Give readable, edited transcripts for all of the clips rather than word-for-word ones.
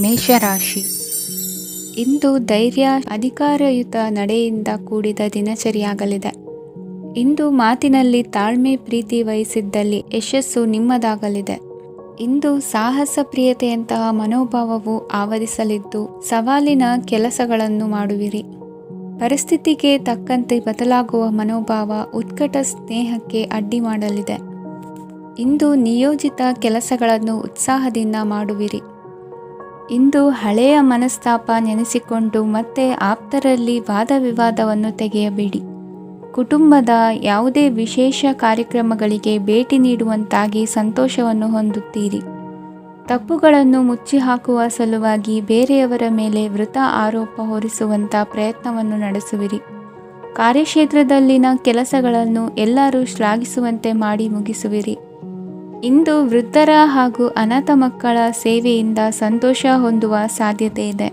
ಮೇಷರಾಶಿ. ಇಂದು ಧೈರ್ಯ, ಅಧಿಕಾರಯುತ ನಡೆಯಿಂದ ಕೂಡಿದ ದಿನಚರಿಯಾಗಲಿದೆ. ಇಂದು ಮಾತಿನಲ್ಲಿ ತಾಳ್ಮೆ, ಪ್ರೀತಿ ವಹಿಸಿದ್ದಲ್ಲಿ ಯಶಸ್ಸು ನಿಮ್ಮದಾಗಲಿದೆ. ಇಂದು ಸಾಹಸ ಪ್ರಿಯತೆಯಂತಹ ಮನೋಭಾವವು ಆವರಿಸಲಿದ್ದು, ಸವಾಲಿನ ಕೆಲಸಗಳನ್ನು ಮಾಡುವಿರಿ. ಪರಿಸ್ಥಿತಿಗೆ ತಕ್ಕಂತೆ ಬದಲಾಗುವ ಮನೋಭಾವ ಉತ್ಕಟ ಸ್ನೇಹಕ್ಕೆ ಅಡ್ಡಿ ಮಾಡಲಿದೆ. ಇಂದು ನಿಯೋಜಿತ ಕೆಲಸಗಳನ್ನು ಉತ್ಸಾಹದಿಂದ ಮಾಡುವಿರಿ. ಇಂದು ಹಳೆಯ ಮನಸ್ತಾಪ ನೆನೆಸಿಕೊಂಡು ಮತ್ತೆ ಆಪ್ತರಲ್ಲಿ ವಾದ ವಿವಾದವನ್ನು ತೆಗೆಯಬೇಡಿ. ಕುಟುಂಬದ ಯಾವುದೇ ವಿಶೇಷ ಕಾರ್ಯಕ್ರಮಗಳಿಗೆ ಭೇಟಿ ನೀಡುವಂತಾಗಿ ಸಂತೋಷವನ್ನು ಹೊಂದುತ್ತೀರಿ. ತಪ್ಪುಗಳನ್ನು ಮುಚ್ಚಿಹಾಕುವ ಸಲುವಾಗಿ ಬೇರೆಯವರ ಮೇಲೆ ವೃಥ ಆರೋಪ ಹೊರಿಸುವಂಥ ಪ್ರಯತ್ನವನ್ನು ನಡೆಸುವಿರಿ. ಕಾರ್ಯಕ್ಷೇತ್ರದಲ್ಲಿನ ಕೆಲಸಗಳನ್ನು ಎಲ್ಲರೂ ಶ್ಲಾಘಿಸುವಂತೆ ಮಾಡಿ ಮುಗಿಸುವಿರಿ. ಇಂದು ವೃದ್ಧರ ಹಾಗೂ ಅನಾಥ ಮಕ್ಕಳ ಸೇವೆಯಿಂದ ಸಂತೋಷ ಹೊಂದುವ ಸಾಧ್ಯತೆ ಇದೆ.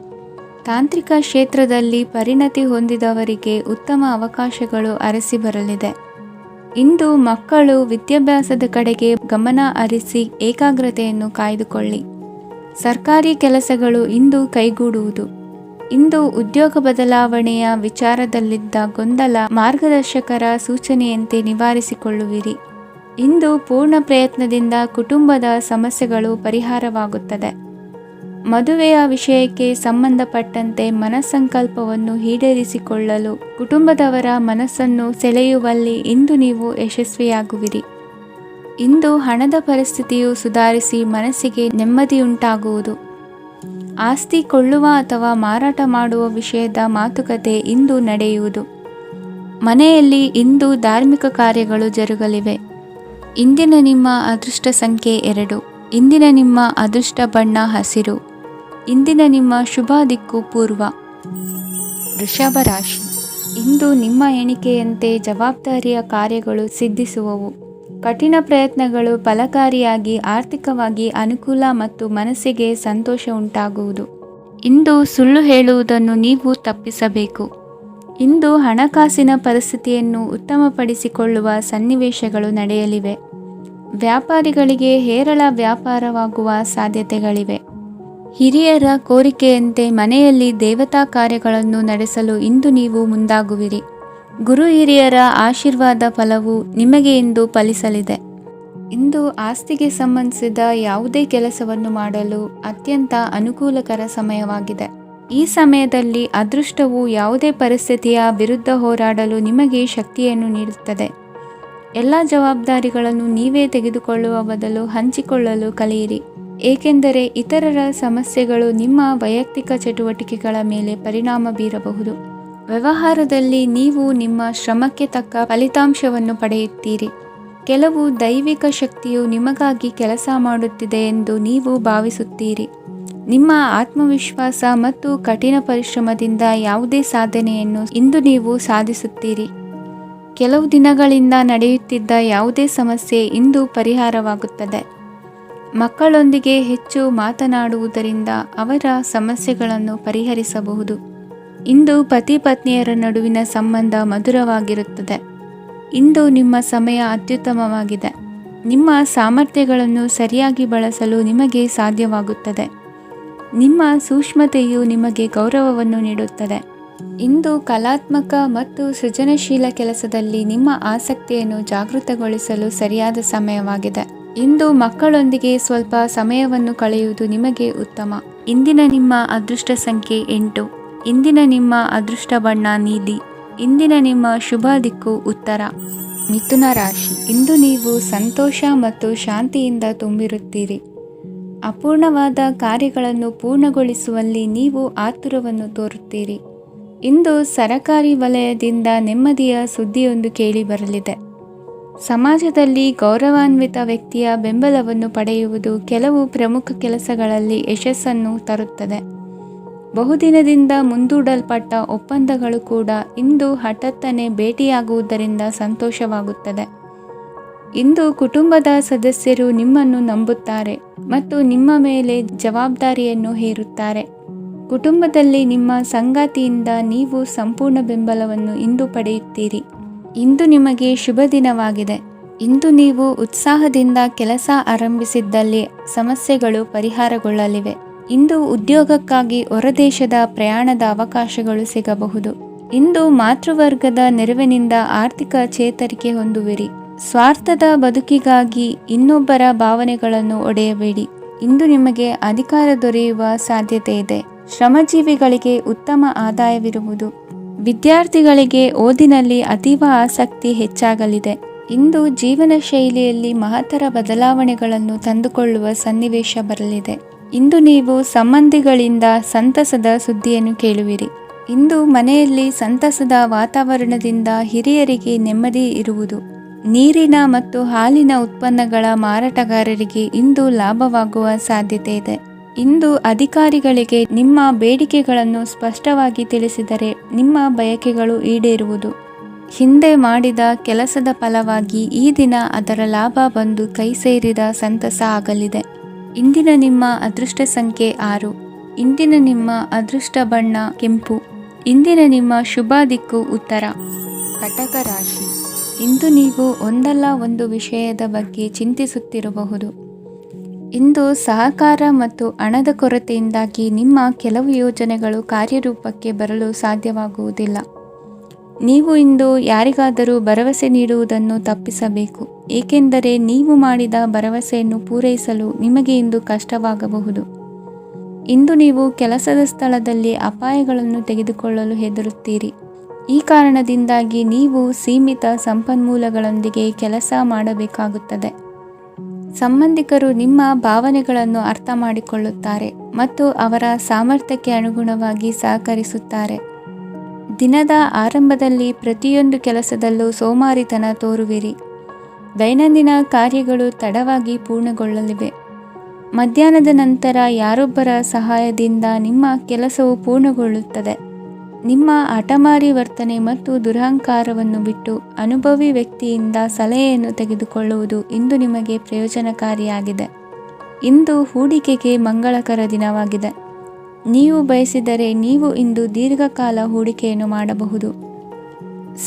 ತಾಂತ್ರಿಕ ಕ್ಷೇತ್ರದಲ್ಲಿ ಪರಿಣತಿ ಹೊಂದಿದವರಿಗೆ ಉತ್ತಮ ಅವಕಾಶಗಳು ಅರಸಿ ಬರಲಿದೆ. ಇಂದು ಮಕ್ಕಳು ವಿದ್ಯಾಭ್ಯಾಸದ ಕಡೆಗೆ ಗಮನ ಹರಿಸಿ ಏಕಾಗ್ರತೆಯನ್ನು ಕಾಯ್ದುಕೊಳ್ಳಿ. ಸರ್ಕಾರಿ ಕೆಲಸಗಳು ಇಂದು ಕೈಗೂಡುವುದು. ಇಂದು ಉದ್ಯೋಗ ಬದಲಾವಣೆಯ ವಿಚಾರದಲ್ಲಿದ್ದ ಗೊಂದಲ ಮಾರ್ಗದರ್ಶಕರ ಸೂಚನೆಯಂತೆ ನಿವಾರಿಸಿಕೊಳ್ಳುವಿರಿ. ಇಂದು ಪೂರ್ಣ ಪ್ರಯತ್ನದಿಂದ ಕುಟುಂಬದ ಸಮಸ್ಯೆಗಳು ಪರಿಹಾರವಾಗುತ್ತದೆ. ಮದುವೆಯ ವಿಷಯಕ್ಕೆ ಸಂಬಂಧಪಟ್ಟಂತೆ ಮನಸ್ಸಂಕಲ್ಪವನ್ನು ಈಡೇರಿಸಿಕೊಳ್ಳಲು ಕುಟುಂಬದವರ ಮನಸ್ಸನ್ನು ಸೆಳೆಯುವಲ್ಲಿ ಇಂದು ನೀವು ಯಶಸ್ವಿಯಾಗುವಿರಿ. ಇಂದು ಹಣದ ಪರಿಸ್ಥಿತಿಯು ಸುಧಾರಿಸಿ ಮನಸ್ಸಿಗೆ ನೆಮ್ಮದಿಯುಂಟಾಗುವುದು. ಆಸ್ತಿ ಕೊಳ್ಳುವ ಅಥವಾ ಮಾರಾಟ ಮಾಡುವ ವಿಷಯದ ಮಾತುಕತೆ ಇಂದು ನಡೆಯುವುದು. ಮನೆಯಲ್ಲಿ ಇಂದು ಧಾರ್ಮಿಕ ಕಾರ್ಯಗಳು ಜರುಗಲಿವೆ. ಇಂದಿನ ನಿಮ್ಮ ಅದೃಷ್ಟ ಸಂಖ್ಯೆ 2. ಇಂದಿನ ನಿಮ್ಮ ಅದೃಷ್ಟ ಬಣ್ಣ ಹಸಿರು. ಇಂದಿನ ನಿಮ್ಮ ಶುಭ ದಿಕ್ಕು ಪೂರ್ವ. ವೃಷಭ ರಾಶಿ. ಇಂದು ನಿಮ್ಮ ಎಣಿಕೆಯಂತೆ ಜವಾಬ್ದಾರಿಯ ಕಾರ್ಯಗಳು ಸಿದ್ಧಿಸುವವು. ಕಠಿಣ ಪ್ರಯತ್ನಗಳು ಫಲಕಾರಿಯಾಗಿ ಆರ್ಥಿಕವಾಗಿ ಅನುಕೂಲ ಮತ್ತು ಮನಸ್ಸಿಗೆ ಸಂತೋಷ ಉಂಟಾಗುವುದು. ಇಂದು ಸುಳ್ಳು ಹೇಳುವುದನ್ನು ನೀವು ತಪ್ಪಿಸಬೇಕು. ಇಂದು ಹಣಕಾಸಿನ ಪರಿಸ್ಥಿತಿಯನ್ನು ಉತ್ತಮಪಡಿಸಿಕೊಳ್ಳುವ ಸನ್ನಿವೇಶಗಳು ನಡೆಯಲಿವೆ. ವ್ಯಾಪಾರಿಗಳಿಗೆ ಹೇರಳ ವ್ಯಾಪಾರವಾಗುವ ಸಾಧ್ಯತೆಗಳಿವೆ. ಹಿರಿಯರ ಕೋರಿಕೆಯಂತೆ ಮನೆಯಲ್ಲಿ ದೇವತಾ ಕಾರ್ಯಗಳನ್ನು ನಡೆಸಲು ಇಂದು ನೀವು ಮುಂದಾಗುವಿರಿ. ಗುರು ಹಿರಿಯರ ಆಶೀರ್ವಾದ ಫಲವು ನಿಮಗೆ ಇಂದು ಫಲಿಸಲಿದೆ. ಇಂದು ಆಸ್ತಿಗೆ ಸಂಬಂಧಿಸಿದ ಯಾವುದೇ ಕೆಲಸವನ್ನು ಮಾಡಲು ಅತ್ಯಂತ ಅನುಕೂಲಕರ ಸಮಯವಾಗಿದೆ. ಈ ಸಮಯದಲ್ಲಿ ಅದೃಷ್ಟವು ಯಾವುದೇ ಪರಿಸ್ಥಿತಿಯ ವಿರುದ್ಧ ಹೋರಾಡಲು ನಿಮಗೆ ಶಕ್ತಿಯನ್ನು ನೀಡುತ್ತದೆ. ಎಲ್ಲ ಜವಾಬ್ದಾರಿಗಳನ್ನು ನೀವೇ ತೆಗೆದುಕೊಳ್ಳುವ ಬದಲು ಹಂಚಿಕೊಳ್ಳಲು ಕಲಿಯಿರಿ. ಏಕೆಂದರೆ ಇತರರ ಸಮಸ್ಯೆಗಳು ನಿಮ್ಮ ವೈಯಕ್ತಿಕ ಚಟುವಟಿಕೆಗಳ ಮೇಲೆ ಪರಿಣಾಮ ಬೀರಬಹುದು. ವ್ಯವಹಾರದಲ್ಲಿ ನೀವು ನಿಮ್ಮ ಶ್ರಮಕ್ಕೆ ತಕ್ಕ ಫಲಿತಾಂಶವನ್ನು ಪಡೆಯುತ್ತೀರಿ. ಕೆಲವು ದೈವಿಕ ಶಕ್ತಿಯು ನಿಮಗಾಗಿ ಕೆಲಸ ಮಾಡುತ್ತಿದೆ ಎಂದು ನೀವು ಭಾವಿಸುತ್ತೀರಿ. ನಿಮ್ಮ ಆತ್ಮವಿಶ್ವಾಸ ಮತ್ತು ಕಠಿಣ ಪರಿಶ್ರಮದಿಂದ ಯಾವುದೇ ಸಾಧನೆಯನ್ನು ಇಂದು ನೀವು ಸಾಧಿಸುತ್ತೀರಿ. ಕೆಲವು ದಿನಗಳಿಂದ ನಡೆಯುತ್ತಿದ್ದ ಯಾವುದೇ ಸಮಸ್ಯೆ ಇಂದು ಪರಿಹಾರವಾಗುತ್ತದೆ. ಮಕ್ಕಳೊಂದಿಗೆ ಹೆಚ್ಚು ಮಾತನಾಡುವುದರಿಂದ ಅವರ ಸಮಸ್ಯೆಗಳನ್ನು ಪರಿಹರಿಸಬಹುದು. ಇಂದು ಪತಿ ಪತ್ನಿಯರ ನಡುವಿನ ಸಂಬಂಧ ಮಧುರವಾಗಿರುತ್ತದೆ. ಇಂದು ನಿಮ್ಮ ಸಮಯ ಅತ್ಯುತ್ತಮವಾಗಿದೆ. ನಿಮ್ಮ ಸಾಮರ್ಥ್ಯಗಳನ್ನು ಸರಿಯಾಗಿ ಬಳಸಲು ನಿಮಗೆ ಸಾಧ್ಯವಾಗುತ್ತದೆ. ನಿಮ್ಮ ಸೂಕ್ಷ್ಮತೆಯು ನಿಮಗೆ ಗೌರವವನ್ನು ನೀಡುತ್ತದೆ. ಇಂದು ಕಲಾತ್ಮಕ ಮತ್ತು ಸೃಜನಶೀಲ ಕೆಲಸದಲ್ಲಿ ನಿಮ್ಮ ಆಸಕ್ತಿಯನ್ನು ಜಾಗೃತಗೊಳಿಸಲು ಸರಿಯಾದ ಸಮಯವಾಗಿದೆ. ಇಂದು ಮಕ್ಕಳೊಂದಿಗೆ ಸ್ವಲ್ಪ ಸಮಯವನ್ನು ಕಳೆಯುವುದು ನಿಮಗೆ ಉತ್ತಮ. ಇಂದಿನ ನಿಮ್ಮ ಅದೃಷ್ಟ ಸಂಖ್ಯೆ 8. ಇಂದಿನ ನಿಮ್ಮ ಅದೃಷ್ಟ ಬಣ್ಣ ನೀಲಿ. ಇಂದಿನ ನಿಮ್ಮ ಶುಭ ದಿಕ್ಕು ಉತ್ತರ. ಮಿಥುನ ರಾಶಿ. ಇಂದು ನೀವು ಸಂತೋಷ ಮತ್ತು ಶಾಂತಿಯಿಂದ ತುಂಬಿರುತ್ತೀರಿ. ಅಪೂರ್ಣವಾದ ಕಾರ್ಯಗಳನ್ನು ಪೂರ್ಣಗೊಳಿಸುವಲ್ಲಿ ನೀವು ಆತುರವನ್ನು ತೋರುತ್ತೀರಿ. ಇಂದು ಸರಕಾರಿ ವಲಯದಿಂದ ನೆಮ್ಮದಿಯ ಸುದ್ದಿಯೊಂದು ಕೇಳಿ ಬರಲಿದೆ. ಸಮಾಜದಲ್ಲಿ ಗೌರವಾನ್ವಿತ ವ್ಯಕ್ತಿಯ ಬೆಂಬಲವನ್ನು ಪಡೆಯುವುದು ಕೆಲವು ಪ್ರಮುಖ ಕೆಲಸಗಳಲ್ಲಿ ಯಶಸ್ಸನ್ನು ತರುತ್ತದೆ. ಬಹುದಿನದಿಂದ ಮುಂದೂಡಲ್ಪಟ್ಟ ಒಪ್ಪಂದಗಳು ಕೂಡ ಇಂದು ಹಠಾತ್ತನೆ ಭೇಟಿಯಾಗುವುದರಿಂದ ಸಂತೋಷವಾಗುತ್ತದೆ. ಇಂದು ಕುಟುಂಬದ ಸದಸ್ಯರು ನಿಮ್ಮನ್ನು ನಂಬುತ್ತಾರೆ ಮತ್ತು ನಿಮ್ಮ ಮೇಲೆ ಜವಾಬ್ದಾರಿಯನ್ನು ಹೇರುತ್ತಾರೆ. ಕುಟುಂಬದಲ್ಲಿ ನಿಮ್ಮ ಸಂಗಾತಿಯಿಂದ ನೀವು ಸಂಪೂರ್ಣ ಬೆಂಬಲವನ್ನು ಇಂದು ಪಡೆಯುತ್ತೀರಿ. ಇಂದು ನಿಮಗೆ ಶುಭ ದಿನವಾಗಿದೆ. ಇಂದು ನೀವು ಉತ್ಸಾಹದಿಂದ ಕೆಲಸ ಆರಂಭಿಸಿದ್ದಲ್ಲಿ ಸಮಸ್ಯೆಗಳು ಪರಿಹಾರಗೊಳ್ಳಲಿವೆ. ಇಂದು ಉದ್ಯೋಗಕ್ಕಾಗಿ ಹೊರದೇಶದ ಪ್ರಯಾಣದ ಅವಕಾಶಗಳು ಸಿಗಬಹುದು. ಇಂದು ಮಾತೃವರ್ಗದ ನೆರವಿನಿಂದ ಆರ್ಥಿಕ ಚೇತರಿಕೆ ಹೊಂದುವಿರಿ. ಸ್ವಾರ್ಥದ ಬದುಕಿಗಾಗಿ ಇನ್ನೊಬ್ಬರ ಭಾವನೆಗಳನ್ನು ಒಡೆಯಬೇಡಿ. ಇಂದು ನಿಮಗೆ ಅಧಿಕಾರ ದೊರೆಯುವ ಸಾಧ್ಯತೆ ಇದೆ. ಶ್ರಮಜೀವಿಗಳಿಗೆ ಉತ್ತಮ ಆದಾಯವಿರುವುದು. ವಿದ್ಯಾರ್ಥಿಗಳಿಗೆ ಓದಿನಲ್ಲಿ ಅತೀವ ಆಸಕ್ತಿ ಹೆಚ್ಚಾಗಲಿದೆ. ಇಂದು ಜೀವನ ಶೈಲಿಯಲ್ಲಿ ಮಹತ್ತರ ಬದಲಾವಣೆಗಳನ್ನು ತಂದುಕೊಳ್ಳುವ ಸನ್ನಿವೇಶ ಬರಲಿದೆ. ಇಂದು ನೀವು ಸಂಬಂಧಿಗಳಿಂದ ಸಂತಸದ ಸುದ್ದಿಯನ್ನು ಕೇಳುವಿರಿ. ಇಂದು ಮನೆಯಲ್ಲಿ ಸಂತಸದ ವಾತಾವರಣದಿಂದ ಹಿರಿಯರಿಗೆ ನೆಮ್ಮದಿ ಇರುವುದು. ನೀರಿನ ಮತ್ತು ಹಾಲಿನ ಉತ್ಪನ್ನಗಳ ಮಾರಾಟಗಾರರಿಗೆ ಇಂದು ಲಾಭವಾಗುವ ಸಾಧ್ಯತೆ ಇದೆ. ಇಂದು ಅಧಿಕಾರಿಗಳಿಗೆ ನಿಮ್ಮ ಬೇಡಿಕೆಗಳನ್ನು ಸ್ಪಷ್ಟವಾಗಿ ತಿಳಿಸಿದರೆ ನಿಮ್ಮ ಬಯಕೆಗಳು ಈಡೇರುವುದು. ಹಿಂದೆ ಮಾಡಿದ ಕೆಲಸದ ಫಲವಾಗಿ ಈ ದಿನ ಅದರ ಲಾಭ ಬಂದು ಕೈ ಸೇರಿದ ಸಂತಸ ಆಗಲಿದೆ. ಇಂದಿನ ನಿಮ್ಮ ಅದೃಷ್ಟ ಸಂಖ್ಯೆ 6. ಇಂದಿನ ನಿಮ್ಮ ಅದೃಷ್ಟ ಬಣ್ಣ ಕೆಂಪು. ಇಂದಿನ ನಿಮ್ಮ ಶುಭ ದಿಕ್ಕು ಉತ್ತರ. ಕಟಕ ರಾಶಿ. ಇಂದು ನೀವು ಒಂದಲ್ಲ ಒಂದು ವಿಷಯದ ಬಗ್ಗೆ ಚಿಂತಿಸುತ್ತಿರಬಹುದು. ಇಂದು ಸಹಕಾರ ಮತ್ತು ಹಣದ ಕೊರತೆಯಿಂದಾಗಿ ನಿಮ್ಮ ಕೆಲವು ಯೋಜನೆಗಳು ಕಾರ್ಯರೂಪಕ್ಕೆ ಬರಲು ಸಾಧ್ಯವಾಗುವುದಿಲ್ಲ. ನೀವು ಇಂದು ಯಾರಿಗಾದರೂ ಭರವಸೆ ನೀಡುವುದನ್ನು ತಪ್ಪಿಸಬೇಕು, ಏಕೆಂದರೆ ನೀವು ಮಾಡಿದ ಭರವಸೆಯನ್ನು ಪೂರೈಸಲು ನಿಮಗೆ ಇಂದು ಕಷ್ಟವಾಗಬಹುದು. ಇಂದು ನೀವು ಕೆಲಸದ ಸ್ಥಳದಲ್ಲಿ ಅಪಾಯಗಳನ್ನು ತೆಗೆದುಕೊಳ್ಳಲು ಹೆದರುತ್ತೀರಿ. ಈ ಕಾರಣದಿಂದಾಗಿ ನೀವು ಸೀಮಿತ ಸಂಪನ್ಮೂಲಗಳೊಂದಿಗೆ ಕೆಲಸ ಮಾಡಬೇಕಾಗುತ್ತದೆ. ಸಂಬಂಧಿಕರು ನಿಮ್ಮ ಭಾವನೆಗಳನ್ನು ಅರ್ಥ ಮಾಡಿಕೊಳ್ಳುತ್ತಾರೆ ಮತ್ತು ಅವರ ಸಾಮರ್ಥ್ಯಕ್ಕೆ ಅನುಗುಣವಾಗಿ ಸಹಕರಿಸುತ್ತಾರೆ. ದಿನದ ಆರಂಭದಲ್ಲಿ ಪ್ರತಿಯೊಂದು ಕೆಲಸದಲ್ಲೂ ಸೋಮಾರಿತನ ತೋರುವಿರಿ. ದೈನಂದಿನ ಕಾರ್ಯಗಳು ತಡವಾಗಿ ಪೂರ್ಣಗೊಳ್ಳಲಿವೆ. ಮಧ್ಯಾಹ್ನದ ನಂತರ ಯಾರೊಬ್ಬರ ಸಹಾಯದಿಂದ ನಿಮ್ಮ ಕೆಲಸವು ಪೂರ್ಣಗೊಳ್ಳುತ್ತದೆ. ನಿಮ್ಮ ಹಠಮಾರಿ ವರ್ತನೆ ಮತ್ತು ದುರಹಂಕಾರವನ್ನು ಬಿಟ್ಟು ಅನುಭವಿ ವ್ಯಕ್ತಿಯಿಂದ ಸಲಹೆಯನ್ನು ತೆಗೆದುಕೊಳ್ಳುವುದು ಇಂದು ನಿಮಗೆ ಪ್ರಯೋಜನಕಾರಿಯಾಗಿದೆ. ಇಂದು ಹೂಡಿಕೆಗೆ ಮಂಗಳಕರ ದಿನವಾಗಿದೆ. ನೀವು ಬಯಸಿದರೆ ನೀವು ಇಂದು ದೀರ್ಘಕಾಲ ಹೂಡಿಕೆಯನ್ನು ಮಾಡಬಹುದು.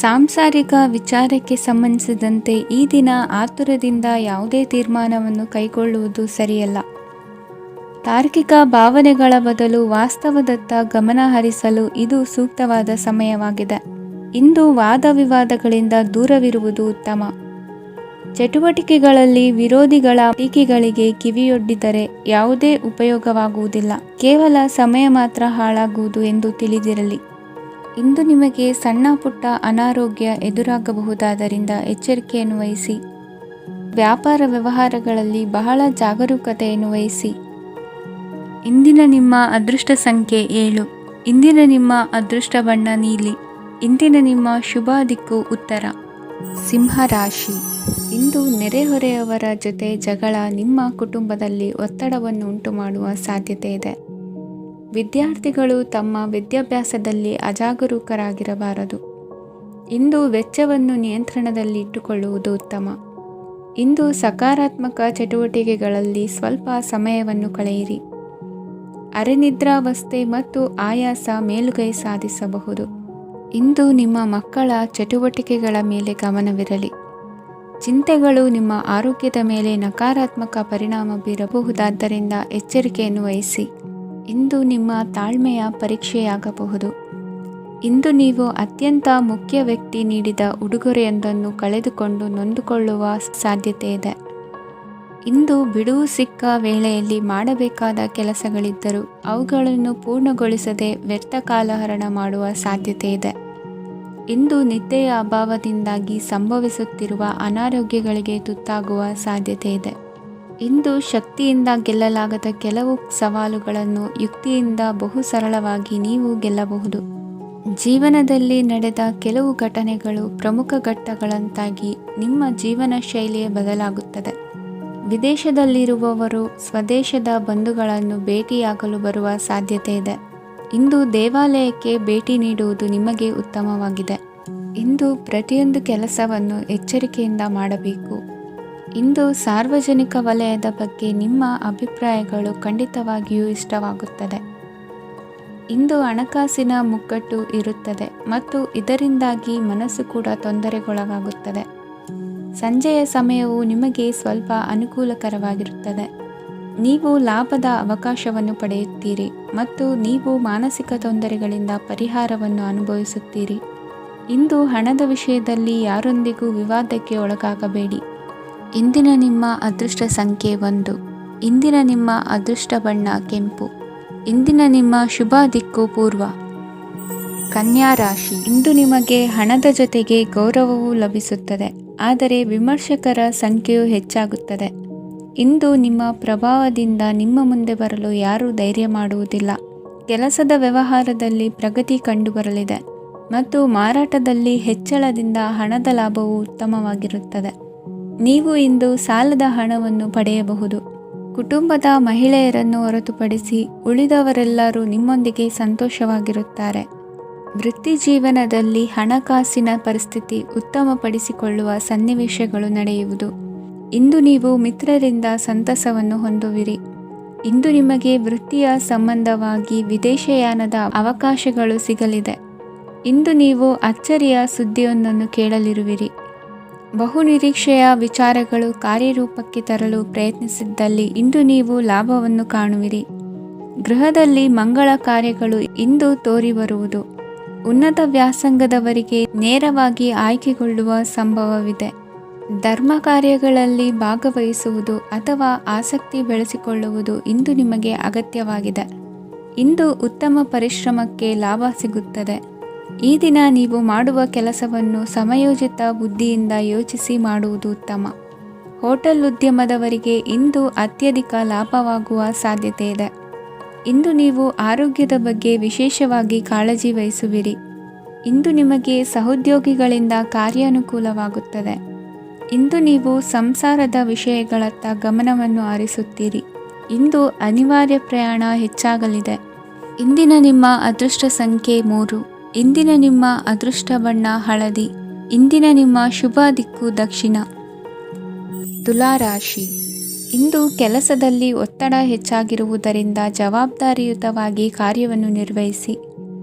ಸಾಂಸಾರಿಕ ವಿಚಾರಕ್ಕೆ ಸಂಬಂಧಿಸಿದಂತೆ ಈ ದಿನ ಆತುರದಿಂದ ಯಾವುದೇ ತೀರ್ಮಾನವನ್ನು ಕೈಗೊಳ್ಳುವುದು ಸರಿಯಲ್ಲ. ತಾರ್ಕಿಕ ಭಾವನೆಗಳ ಬದಲು ವಾಸ್ತವದತ್ತ ಗಮನ ಹರಿಸಲು ಇದು ಸೂಕ್ತವಾದ ಸಮಯವಾಗಿದೆ. ಇಂದು ವಾದ ವಿವಾದಗಳಿಂದ ದೂರವಿರುವುದು ಉತ್ತಮ. ಚಟುವಟಿಕೆಗಳಲ್ಲಿ ವಿರೋಧಿಗಳ ಟೀಕೆಗಳಿಗೆ ಕಿವಿಯೊಡ್ಡಿದರೆ ಯಾವುದೇ ಉಪಯೋಗವಾಗುವುದಿಲ್ಲ, ಕೇವಲ ಸಮಯ ಮಾತ್ರ ಹಾಳಾಗುವುದು ಎಂದು ತಿಳಿದಿರಲಿ. ಇಂದು ನಿಮಗೆ ಸಣ್ಣ ಪುಟ್ಟ ಅನಾರೋಗ್ಯ ಎದುರಾಗಬಹುದಾದ್ದರಿಂದ ಎಚ್ಚರಿಕೆಯನ್ನು ವಹಿಸಿ. ವ್ಯಾಪಾರ ವ್ಯವಹಾರಗಳಲ್ಲಿ ಬಹಳ ಜಾಗರೂಕತೆಯನ್ನು ವಹಿಸಿ. ಇಂದಿನ ನಿಮ್ಮ ಅದೃಷ್ಟ ಸಂಖ್ಯೆ 7. ಇಂದಿನ ನಿಮ್ಮ ಅದೃಷ್ಟ ಬಣ್ಣ ನೀಲಿ. ಇಂದಿನ ನಿಮ್ಮ ಶುಭ ದಿಕ್ಕು ಉತ್ತರ. ಸಿಂಹರಾಶಿ. ಇಂದು ನೆರೆಹೊರೆಯವರ ಜೊತೆ ಜಗಳ ನಿಮ್ಮ ಕುಟುಂಬದಲ್ಲಿ ಒತ್ತಡವನ್ನು ಉಂಟು ಮಾಡುವ ಸಾಧ್ಯತೆ ಇದೆ. ವಿದ್ಯಾರ್ಥಿಗಳು ತಮ್ಮ ವಿದ್ಯಾಭ್ಯಾಸದಲ್ಲಿ ಅಜಾಗರೂಕರಾಗಿರಬಾರದು. ಇಂದು ವೆಚ್ಚವನ್ನು ನಿಯಂತ್ರಣದಲ್ಲಿ ಇಟ್ಟುಕೊಳ್ಳುವುದು ಉತ್ತಮ. ಇಂದು ಸಕಾರಾತ್ಮಕ ಚಟುವಟಿಕೆಗಳಲ್ಲಿ ಸ್ವಲ್ಪ ಸಮಯವನ್ನು ಕಳೆಯಿರಿ. ಅರೆನಿದ್ರಾವಸ್ಥೆ ಮತ್ತು ಆಯಾಸ ಮೇಲುಗೈ ಸಾಧಿಸಬಹುದು. ಇಂದು ನಿಮ್ಮ ಮಕ್ಕಳ ಚಟುವಟಿಕೆಗಳ ಮೇಲೆ ಗಮನವಿರಲಿ. ಚಿಂತೆಗಳು ನಿಮ್ಮ ಆರೋಗ್ಯದ ಮೇಲೆ ನಕಾರಾತ್ಮಕ ಪರಿಣಾಮ ಬೀರಬಹುದಾದ್ದರಿಂದ ಎಚ್ಚರಿಕೆಯನ್ನು ವಹಿಸಿ. ಇಂದು ನಿಮ್ಮ ತಾಳ್ಮೆಯ ಪರೀಕ್ಷೆಯಾಗಬಹುದು. ಇಂದು ನೀವು ಅತ್ಯಂತ ಮುಖ್ಯ ವ್ಯಕ್ತಿ ನೀಡಿದ ಉಡುಗೊರೆಯೊಂದನ್ನು ಕಳೆದುಕೊಂಡು ನೊಂದುಕೊಳ್ಳುವ ಸಾಧ್ಯತೆ ಇದೆ. ಇಂದು ಬಿಡುವು ಸಿಕ್ಕ ವೇಳೆಯಲ್ಲಿ ಮಾಡಬೇಕಾದ ಕೆಲಸಗಳಿದ್ದರೂ ಅವುಗಳನ್ನು ಪೂರ್ಣಗೊಳಿಸದೆ ವ್ಯರ್ಥ ಕಾಲಹರಣ ಮಾಡುವ ಸಾಧ್ಯತೆ ಇದೆ. ಇಂದು ನಿದ್ದೆಯ ಅಭಾವದಿಂದಾಗಿ ಸಂಭವಿಸುತ್ತಿರುವ ಅನಾರೋಗ್ಯಗಳಿಗೆ ತುತ್ತಾಗುವ ಸಾಧ್ಯತೆ ಇದೆ. ಇಂದು ಶಕ್ತಿಯಿಂದ ಗೆಲ್ಲಲಾಗದ ಕೆಲವು ಸವಾಲುಗಳನ್ನು ಯುಕ್ತಿಯಿಂದ ಬಹು ಸರಳವಾಗಿ ನೀವು ಗೆಲ್ಲಬಹುದು. ಜೀವನದಲ್ಲಿ ನಡೆದ ಕೆಲವು ಘಟನೆಗಳು ಪ್ರಮುಖ ಘಟ್ಟಗಳಂತಾಗಿ ನಿಮ್ಮ ಜೀವನ ಶೈಲಿಯೇ ಬದಲಾಗುತ್ತದೆ. ವಿದೇಶದಲ್ಲಿರುವವರು ಸ್ವದೇಶದ ಬಂಧುಗಳನ್ನು ಭೇಟಿಯಾಗಲು ಬರುವ ಸಾಧ್ಯತೆ ಇದೆ. ಇಂದು ದೇವಾಲಯಕ್ಕೆ ಭೇಟಿ ನೀಡುವುದು ನಿಮಗೆ ಉತ್ತಮವಾಗಿದೆ. ಇಂದು ಪ್ರತಿಯೊಂದು ಕೆಲಸವನ್ನು ಎಚ್ಚರಿಕೆಯಿಂದ ಮಾಡಬೇಕು. ಇಂದು ಸಾರ್ವಜನಿಕ ವಲಯದ ಬಗ್ಗೆ ನಿಮ್ಮ ಅಭಿಪ್ರಾಯಗಳು ಖಂಡಿತವಾಗಿಯೂ ಇಷ್ಟವಾಗುತ್ತದೆ. ಇಂದು ಹಣಕಾಸಿನ ಮುಗ್ಗಟ್ಟು ಇರುತ್ತದೆ ಮತ್ತು ಇದರಿಂದಾಗಿ ಮನಸ್ಸು ಕೂಡ ತೊಂದರೆಗೊಳಗಾಗುತ್ತದೆ. ಸಂಜೆಯ ಸಮಯವು ನಿಮಗೆ ಸ್ವಲ್ಪ ಅನುಕೂಲಕರವಾಗಿರುತ್ತದೆ. ನೀವು ಲಾಭದ ಅವಕಾಶವನ್ನು ಪಡೆಯುತ್ತೀರಿ ಮತ್ತು ನೀವು ಮಾನಸಿಕ ತೊಂದರೆಗಳಿಂದ ಪರಿಹಾರವನ್ನು ಅನುಭವಿಸುತ್ತೀರಿ. ಇಂದು ಹಣದ ವಿಷಯದಲ್ಲಿ ಯಾರೊಂದಿಗೂ ವಿವಾದಕ್ಕೆ ಒಳಗಾಗಬೇಡಿ. ಇಂದಿನ ನಿಮ್ಮ ಅದೃಷ್ಟ ಸಂಖ್ಯೆ 1. ಇಂದಿನ ನಿಮ್ಮ ಅದೃಷ್ಟ ಬಣ್ಣ ಕೆಂಪು. ಇಂದಿನ ನಿಮ್ಮ ಶುಭ ದಿಕ್ಕು ಪೂರ್ವ. ಕನ್ಯಾ ರಾಶಿ. ಇಂದು ನಿಮಗೆ ಹಣದ ಜೊತೆಗೆ ಗೌರವವೂ ಲಭಿಸುತ್ತದೆ, ಆದರೆ ವಿಮರ್ಶಕರ ಸಂಖ್ಯೆಯೂ ಹೆಚ್ಚಾಗುತ್ತದೆ. ಇಂದು ನಿಮ್ಮ ಪ್ರಭಾವದಿಂದ ನಿಮ್ಮ ಮುಂದೆ ಬರಲು ಯಾರೂ ಧೈರ್ಯ ಮಾಡುವುದಿಲ್ಲ. ಕೆಲಸದ ವ್ಯವಹಾರದಲ್ಲಿ ಪ್ರಗತಿ ಕಂಡುಬರಲಿದೆ ಮತ್ತು ಮಾರಾಟದಲ್ಲಿ ಹೆಚ್ಚಳದಿಂದ ಹಣದ ಲಾಭವು ಉತ್ತಮವಾಗಿರುತ್ತದೆ. ನೀವು ಇಂದು ಸಾಲದ ಹಣವನ್ನು ಪಡೆಯಬಹುದು. ಕುಟುಂಬದ ಮಹಿಳೆಯರನ್ನು ಹೊರತುಪಡಿಸಿ ಉಳಿದವರೆಲ್ಲರೂ ನಿಮ್ಮೊಂದಿಗೆ ಸಂತೋಷವಾಗಿರುತ್ತಾರೆ. ವೃತ್ತಿ ಜೀವನದಲ್ಲಿ ಹಣಕಾಸಿನ ಪರಿಸ್ಥಿತಿ ಉತ್ತಮಪಡಿಸಿಕೊಳ್ಳುವ ಸನ್ನಿವೇಶಗಳು ನಡೆಯುವುದು. ಇಂದು ನೀವು ಮಿತ್ರರಿಂದ ಸಂತಸವನ್ನು ಹೊಂದುವಿರಿ. ಇಂದು ನಿಮಗೆ ವೃತ್ತಿಯ ಸಂಬಂಧವಾಗಿ ವಿದೇಶಯಾನದ ಅವಕಾಶಗಳು ಸಿಗಲಿದೆ. ಇಂದು ನೀವು ಅಚ್ಚರಿಯ ಸುದ್ದಿಯೊಂದನ್ನು ಕೇಳಲಿರುವಿರಿ. ಬಹುನಿರೀಕ್ಷೆಯ ವಿಚಾರಗಳು ಕಾರ್ಯರೂಪಕ್ಕೆ ತರಲು ಪ್ರಯತ್ನಿಸಿದ್ದಲ್ಲಿ ಇಂದು ನೀವು ಲಾಭವನ್ನು ಕಾಣುವಿರಿ. ಗೃಹದಲ್ಲಿ ಮಂಗಳ ಕಾರ್ಯಗಳು ಇಂದು ತೋರಿಬರುವುದು. ಉನ್ನತ ವ್ಯಾಸಂಗದವರಿಗೆ ನೇರವಾಗಿ ಆಯ್ಕೆಗೊಳ್ಳುವ ಸಂಭವವಿದೆ. ಧರ್ಮ ಕಾರ್ಯಗಳಲ್ಲಿ ಭಾಗವಹಿಸುವುದು ಅಥವಾ ಆಸಕ್ತಿ ಬೆಳೆಸಿಕೊಳ್ಳುವುದು ಇಂದು ನಿಮಗೆ ಅಗತ್ಯವಾಗಿದೆ. ಇಂದು ಉತ್ತಮ ಪರಿಶ್ರಮಕ್ಕೆ ಲಾಭ ಸಿಗುತ್ತದೆ. ಈ ದಿನ ನೀವು ಮಾಡುವ ಕೆಲಸವನ್ನು ಸಮಯೋಚಿತ ಬುದ್ಧಿಯಿಂದ ಯೋಚಿಸಿ ಮಾಡುವುದು ಉತ್ತಮ. ಹೋಟೆಲ್ ಉದ್ಯಮದವರಿಗೆ ಇಂದು ಅತ್ಯಧಿಕ ಲಾಭವಾಗುವ ಸಾಧ್ಯತೆ ಇದೆ. ಇಂದು ನೀವು ಆರೋಗ್ಯದ ಬಗ್ಗೆ ವಿಶೇಷವಾಗಿ ಕಾಳಜಿ ವಹಿಸುವಿರಿ. ಇಂದು ನಿಮಗೆ ಸಹೋದ್ಯೋಗಿಗಳಿಂದ ಕಾರ್ಯಾನುಕೂಲವಾಗುತ್ತದೆ. ಇಂದು ನೀವು ಸಂಸಾರದ ವಿಷಯಗಳತ್ತ ಗಮನವನ್ನು ಹರಿಸುತ್ತೀರಿ. ಇಂದು ಅನಿವಾರ್ಯ ಪ್ರಯಾಣ ಹೆಚ್ಚಾಗಲಿದೆ. ಇಂದಿನ ನಿಮ್ಮ ಅದೃಷ್ಟ ಸಂಖ್ಯೆ 3. ಇಂದಿನ ನಿಮ್ಮ ಅದೃಷ್ಟ ಬಣ್ಣ ಹಳದಿ. ಇಂದಿನ ನಿಮ್ಮ ಶುಭ ದಿಕ್ಕು ದಕ್ಷಿಣ. ತುಲಾ ರಾಶಿ. ಇಂದು ಕೆಲಸದಲ್ಲಿ ಒತ್ತಡ ಹೆಚ್ಚಾಗಿರುವುದರಿಂದ ಜವಾಬ್ದಾರಿಯುತವಾಗಿ ಕಾರ್ಯವನ್ನು ನಿರ್ವಹಿಸಿ.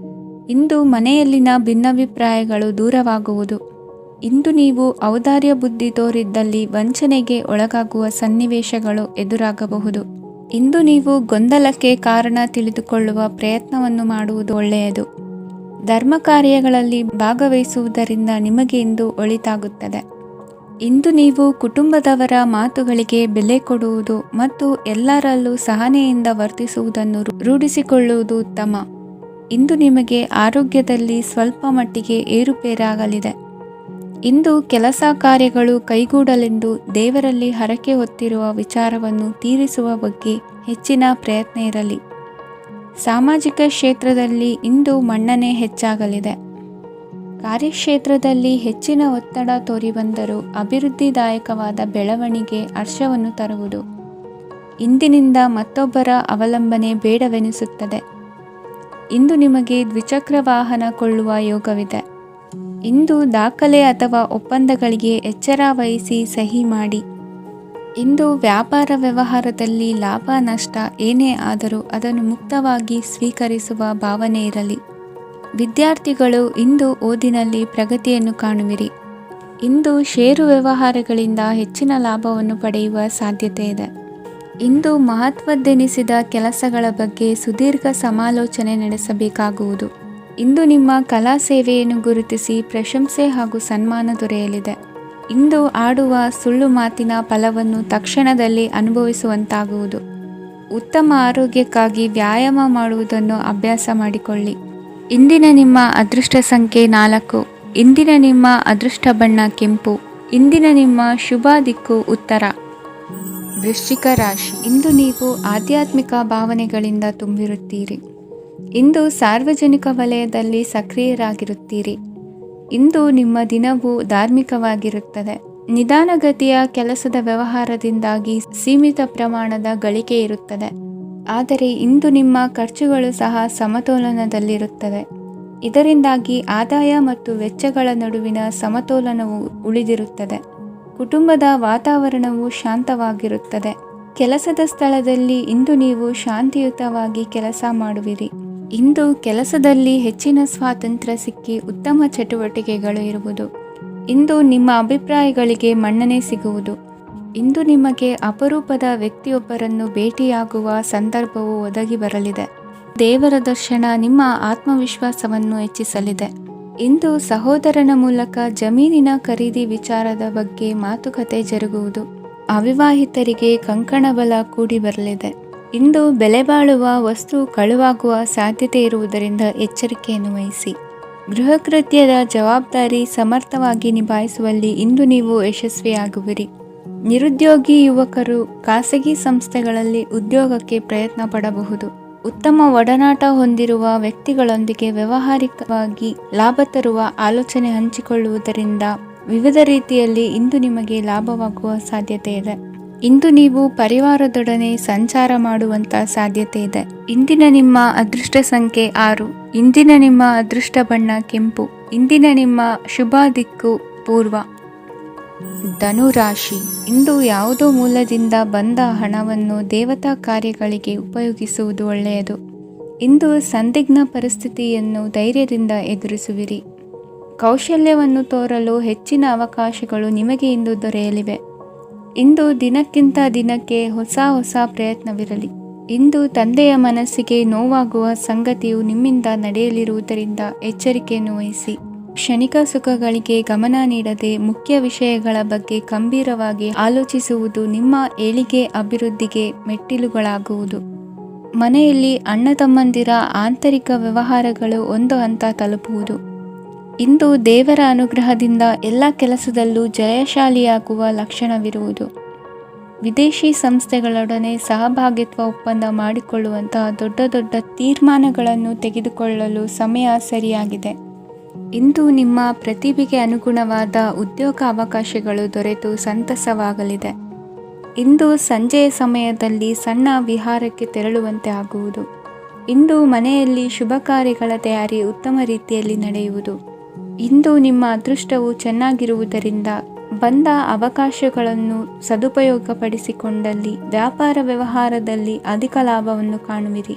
ಇಂದು ಮನೆಯಲ್ಲಿನ ಭಿನ್ನಾಭಿಪ್ರಾಯಗಳು ದೂರವಾಗುವುದು. ಇಂದು ನೀವು ಔದಾರ್ಯ ಬುದ್ಧಿ ತೋರಿದ್ದಲ್ಲಿ ವಂಚನೆಗೆ ಒಳಗಾಗುವ ಸನ್ನಿವೇಶಗಳು ಎದುರಾಗಬಹುದು. ಇಂದು ನೀವು ಗೊಂದಲಕ್ಕೆ ಕಾರಣ ತಿಳಿದುಕೊಳ್ಳುವ ಪ್ರಯತ್ನವನ್ನು ಮಾಡುವುದು ಒಳ್ಳೆಯದು. ಧರ್ಮ ಕಾರ್ಯಗಳಲ್ಲಿ ಭಾಗವಹಿಸುವುದರಿಂದ ನಿಮಗೆ ಇಂದು ಒಳಿತಾಗುತ್ತದೆ. ಇಂದು ನೀವು ಕುಟುಂಬದವರ ಮಾತುಗಳಿಗೆ ಬೆಲೆ ಕೊಡುವುದು ಮತ್ತು ಎಲ್ಲರಲ್ಲೂ ಸಹನೆಯಿಂದ ವರ್ತಿಸುವುದನ್ನು ರೂಢಿಸಿಕೊಳ್ಳುವುದು ಉತ್ತಮ. ಇಂದು ನಿಮಗೆ ಆರೋಗ್ಯದಲ್ಲಿ ಸ್ವಲ್ಪ ಮಟ್ಟಿಗೆ ಏರುಪೇರಾಗಲಿದೆ. ಇಂದು ಕೆಲಸ ಕಾರ್ಯಗಳು ಕೈಗೂಡಲೆಂದು ದೇವರಲ್ಲಿ ಹರಕೆ ಹೊತ್ತಿರುವ ವಿಚಾರವನ್ನು ತೀರಿಸುವ ಬಗ್ಗೆ ಹೆಚ್ಚಿನ ಪ್ರಯತ್ನ ಇರಲಿ. ಸಾಮಾಜಿಕ ಕ್ಷೇತ್ರದಲ್ಲಿ ಇಂದು ಮನ್ನಣೆ ಹೆಚ್ಚಾಗಲಿದೆ. ಕಾರ್ಯಕ್ಷೇತ್ರದಲ್ಲಿ ಹೆಚ್ಚಿನ ಒತ್ತಡ ತೋರಿಬಂದರೂ ಅಭಿವೃದ್ಧಿದಾಯಕವಾದ ಬೆಳವಣಿಗೆ ಹರ್ಷವನ್ನು ತರುವುದು. ಇಂದಿನಿಂದ ಮತ್ತೊಬ್ಬರ ಅವಲಂಬನೆ ಬೇಡವೆನಿಸುತ್ತದೆ. ಇಂದು ನಿಮಗೆ ದ್ವಿಚಕ್ರ ವಾಹನ ಕೊಳ್ಳುವ ಯೋಗವಿದೆ. ಇಂದು ದಾಖಲೆ ಅಥವಾ ಒಪ್ಪಂದಗಳಿಗೆ ಎಚ್ಚರ ವಹಿಸಿ ಸಹಿ ಮಾಡಿ. ಇಂದು ವ್ಯಾಪಾರ ವ್ಯವಹಾರದಲ್ಲಿ ಲಾಭ ನಷ್ಟ ಏನೇ ಆದರೂ ಅದನ್ನು ಮುಕ್ತವಾಗಿ ಸ್ವೀಕರಿಸುವ ಭಾವನೆ ಇರಲಿ. ವಿದ್ಯಾರ್ಥಿಗಳು ಇಂದು ಓದಿನಲ್ಲಿ ಪ್ರಗತಿಯನ್ನು ಕಾಣುವಿರಿ. ಇಂದು ಷೇರು ವ್ಯವಹಾರಗಳಿಂದ ಹೆಚ್ಚಿನ ಲಾಭವನ್ನು ಪಡೆಯುವ ಸಾಧ್ಯತೆ ಇದೆ. ಇಂದು ಮಹತ್ವದ್ದೆನಿಸಿದ ಕೆಲಸಗಳ ಬಗ್ಗೆ ಸುದೀರ್ಘ ಸಮಾಲೋಚನೆ ನಡೆಸಬೇಕಾಗುವುದು. ಇಂದು ನಿಮ್ಮ ಕಲಾ ಸೇವೆಯನ್ನು ಗುರುತಿಸಿ ಪ್ರಶಂಸೆ ಹಾಗೂ ಸನ್ಮಾನ ದೊರೆಯಲಿದೆ. ಇಂದು ಆಡುವ ಸುಳ್ಳು ಮಾತಿನ ಫಲವನ್ನು ತಕ್ಷಣದಲ್ಲಿ ಅನುಭವಿಸುವಂತಾಗುವುದು. ಉತ್ತಮ ಆರೋಗ್ಯಕ್ಕಾಗಿ ವ್ಯಾಯಾಮ ಮಾಡುವುದನ್ನು ಅಭ್ಯಾಸ ಮಾಡಿಕೊಳ್ಳಿ. ಇಂದಿನ ನಿಮ್ಮ ಅದೃಷ್ಟ ಸಂಖ್ಯೆ 4. ಇಂದಿನ ನಿಮ್ಮ ಅದೃಷ್ಟ ಬಣ್ಣ ಕೆಂಪು. ಇಂದಿನ ನಿಮ್ಮ ಶುಭ ದಿಕ್ಕು ಉತ್ತರ. ವೃಶ್ಚಿಕ ರಾಶಿ. ಇಂದು ನೀವು ಆಧ್ಯಾತ್ಮಿಕ ಭಾವನೆಗಳಿಂದ ತುಂಬಿರುತ್ತೀರಿ. ಇಂದು ಸಾರ್ವಜನಿಕ ವಲಯದಲ್ಲಿ ಸಕ್ರಿಯರಾಗಿರುತ್ತೀರಿ. ಇಂದು ನಿಮ್ಮ ದಿನವು ಧಾರ್ಮಿಕವಾಗಿರುತ್ತದೆ. ನಿಧಾನಗತಿಯ ಕೆಲಸದ ವ್ಯವಹಾರದಿಂದಾಗಿ ಸೀಮಿತ ಪ್ರಮಾಣದ ಗಳಿಕೆ ಇರುತ್ತದೆ. ಆದರೆ ಇಂದು ನಿಮ್ಮ ಖರ್ಚುಗಳು ಸಹ ಸಮತೋಲನದಲ್ಲಿರುತ್ತವೆ. ಇದರಿಂದಾಗಿ ಆದಾಯ ಮತ್ತು ವೆಚ್ಚಗಳ ನಡುವಿನ ಸಮತೋಲನವು ಉಳಿದಿರುತ್ತದೆ. ಕುಟುಂಬದ ವಾತಾವರಣವು ಶಾಂತವಾಗಿರುತ್ತದೆ. ಕೆಲಸದ ಸ್ಥಳದಲ್ಲಿ ಇಂದು ನೀವು ಶಾಂತಿಯುತವಾಗಿ ಕೆಲಸ ಮಾಡುವಿರಿ. ಇಂದು ಕೆಲಸದಲ್ಲಿ ಹೆಚ್ಚಿನ ಸ್ವಾತಂತ್ರ್ಯ ಸಿಕ್ಕಿ ಉತ್ತಮ ಚಟುವಟಿಕೆಗಳು ಇರುವುದು. ಇಂದು ನಿಮ್ಮ ಅಭಿಪ್ರಾಯಗಳಿಗೆ ಮನ್ನಣೆ ಸಿಗುವುದು. ಇಂದು ನಿಮಗೆ ಅಪರೂಪದ ವ್ಯಕ್ತಿಯೊಬ್ಬರನ್ನು ಭೇಟಿಯಾಗುವ ಸಂದರ್ಭವು ಒದಗಿ ಬರಲಿದೆ. ದೇವರ ದರ್ಶನ ನಿಮ್ಮ ಆತ್ಮವಿಶ್ವಾಸವನ್ನು ಹೆಚ್ಚಿಸಲಿದೆ. ಇಂದು ಸಹೋದರನ ಮೂಲಕ ಜಮೀನಿನ ಖರೀದಿ ವಿಚಾರದ ಬಗ್ಗೆ ಮಾತುಕತೆ ಜರುಗುವುದು. ಅವಿವಾಹಿತರಿಗೆ ಕಂಕಣ ಬಲ ಕೂಡಿ ಬರಲಿದೆ. ಇಂದು ಬೆಲೆ ಬಾಳುವ ವಸ್ತು ಕಳುವಾಗುವ ಸಾಧ್ಯತೆ ಇರುವುದರಿಂದ ಎಚ್ಚರಿಕೆಯನ್ನು ವಹಿಸಿ. ಗೃಹ ಕೃತ್ಯದ ಜವಾಬ್ದಾರಿ ಸಮರ್ಥವಾಗಿ ನಿಭಾಯಿಸುವಲ್ಲಿ ಇಂದು ನೀವು ಯಶಸ್ವಿಯಾಗುವಿರಿ. ನಿರುದ್ಯೋಗಿ ಯುವಕರು ಖಾಸಗಿ ಸಂಸ್ಥೆಗಳಲ್ಲಿ ಉದ್ಯೋಗಕ್ಕೆ ಪ್ರಯತ್ನ ಪಡಬಹುದು. ಉತ್ತಮ ಒಡನಾಟ ಹೊಂದಿರುವ ವ್ಯಕ್ತಿಗಳೊಂದಿಗೆ ವ್ಯಾವಹಾರಿಕವಾಗಿ ಲಾಭ ತರುವ ಆಲೋಚನೆ ಹಂಚಿಕೊಳ್ಳುವುದರಿಂದ ವಿವಿಧ ರೀತಿಯಲ್ಲಿ ಇಂದು ನಿಮಗೆ ಲಾಭವಾಗುವ ಸಾಧ್ಯತೆ ಇದೆ. ಇಂದು ನೀವು ಪರಿವಾರದೊಡನೆ ಸಂಚಾರ ಮಾಡುವಂತ ಸಾಧ್ಯತೆ ಇದೆ. ಇಂದಿನ ನಿಮ್ಮ ಅದೃಷ್ಟ ಸಂಖ್ಯೆ 6. ಇಂದಿನ ನಿಮ್ಮ ಅದೃಷ್ಟ ಬಣ್ಣ ಕೆಂಪು. ಇಂದಿನ ನಿಮ್ಮ ಶುಭ ದಿಕ್ಕು ಪೂರ್ವ. ಧನುರಾಶಿ. ಇಂದು ಯಾವುದೋ ಮೂಲದಿಂದ ಬಂದ ಹಣವನ್ನು ದೇವತಾ ಕಾರ್ಯಗಳಿಗೆ ಉಪಯೋಗಿಸುವುದು ಒಳ್ಳೆಯದು. ಇಂದು ಸಂದಿಗ್ಧ ಪರಿಸ್ಥಿತಿಯನ್ನು ಧೈರ್ಯದಿಂದ ಎದುರಿಸುವಿರಿ. ಕೌಶಲ್ಯವನ್ನು ತೋರಲು ಹೆಚ್ಚಿನ ಅವಕಾಶಗಳು ನಿಮಗೆ ಇಂದು ದೊರೆಯಲಿವೆ. ಇಂದು ದಿನಕ್ಕಿಂತ ದಿನಕ್ಕೆ ಹೊಸ ಪ್ರಯತ್ನವಿರಲಿ. ಇಂದು ತಂದೆಯ ಮನಸ್ಸಿಗೆ ನೋವಾಗುವ ಸಂಗತಿಯು ನಿಮ್ಮಿಂದ ನಡೆಯಲಿರುವುದರಿಂದ ಎಚ್ಚರಿಕೆಯನ್ನು ವಹಿಸಿ. ಕ್ಷಣಿಕ ಸುಖಗಳಿಗೆ ಗಮನ ನೀಡದೆ ಮುಖ್ಯ ವಿಷಯಗಳ ಬಗ್ಗೆ ಗಂಭೀರವಾಗಿ ಆಲೋಚಿಸುವುದು ನಿಮ್ಮ ಏಳಿಗೆ ಅಭಿವೃದ್ಧಿಗೆ ಮೆಟ್ಟಿಲುಗಳಾಗುವುದು. ಮನೆಯಲ್ಲಿ ಅಣ್ಣ ತಮ್ಮಂದಿರ ಆಂತರಿಕ ವ್ಯವಹಾರಗಳು ಒಂದು ಹಂತ ತಲುಪುವುದು. ಇಂದು ದೇವರ ಅನುಗ್ರಹದಿಂದ ಎಲ್ಲ ಕೆಲಸದಲ್ಲೂ ಜಯಶಾಲಿಯಾಗುವ ಲಕ್ಷಣವಿರುವುದು. ವಿದೇಶಿ ಸಂಸ್ಥೆಗಳೊಡನೆ ಸಹಭಾಗಿತ್ವ ಒಪ್ಪಂದ ಮಾಡಿಕೊಳ್ಳುವಂತಹ ದೊಡ್ಡ ತೀರ್ಮಾನಗಳನ್ನು ತೆಗೆದುಕೊಳ್ಳಲು ಸಮಯ ಸರಿಯಾಗಿದೆ. ಇಂದು ನಿಮ್ಮ ಪ್ರತಿಭೆಗೆ ಅನುಗುಣವಾದ ಉದ್ಯೋಗ ಅವಕಾಶಗಳು ದೊರೆತು ಸಂತಸವಾಗಲಿದೆ. ಇಂದು ಸಂಜೆಯ ಸಮಯದಲ್ಲಿ ಸಣ್ಣ ವಿಹಾರಕ್ಕೆ ತೆರಳುವಂತೆ ಆಗುವುದು. ಇಂದು ಮನೆಯಲ್ಲಿ ಶುಭ ಕಾರ್ಯಗಳ ತಯಾರಿ ಉತ್ತಮ ರೀತಿಯಲ್ಲಿ ನಡೆಯುವುದು. ಇಂದು ನಿಮ್ಮ ಅದೃಷ್ಟವು ಚೆನ್ನಾಗಿರುವುದರಿಂದ ಬಂದ ಅವಕಾಶಗಳನ್ನು ಸದುಪಯೋಗಪಡಿಸಿಕೊಂಡಲ್ಲಿ ವ್ಯಾಪಾರ ವ್ಯವಹಾರದಲ್ಲಿ ಅಧಿಕ ಲಾಭವನ್ನು ಕಾಣುವಿರಿ.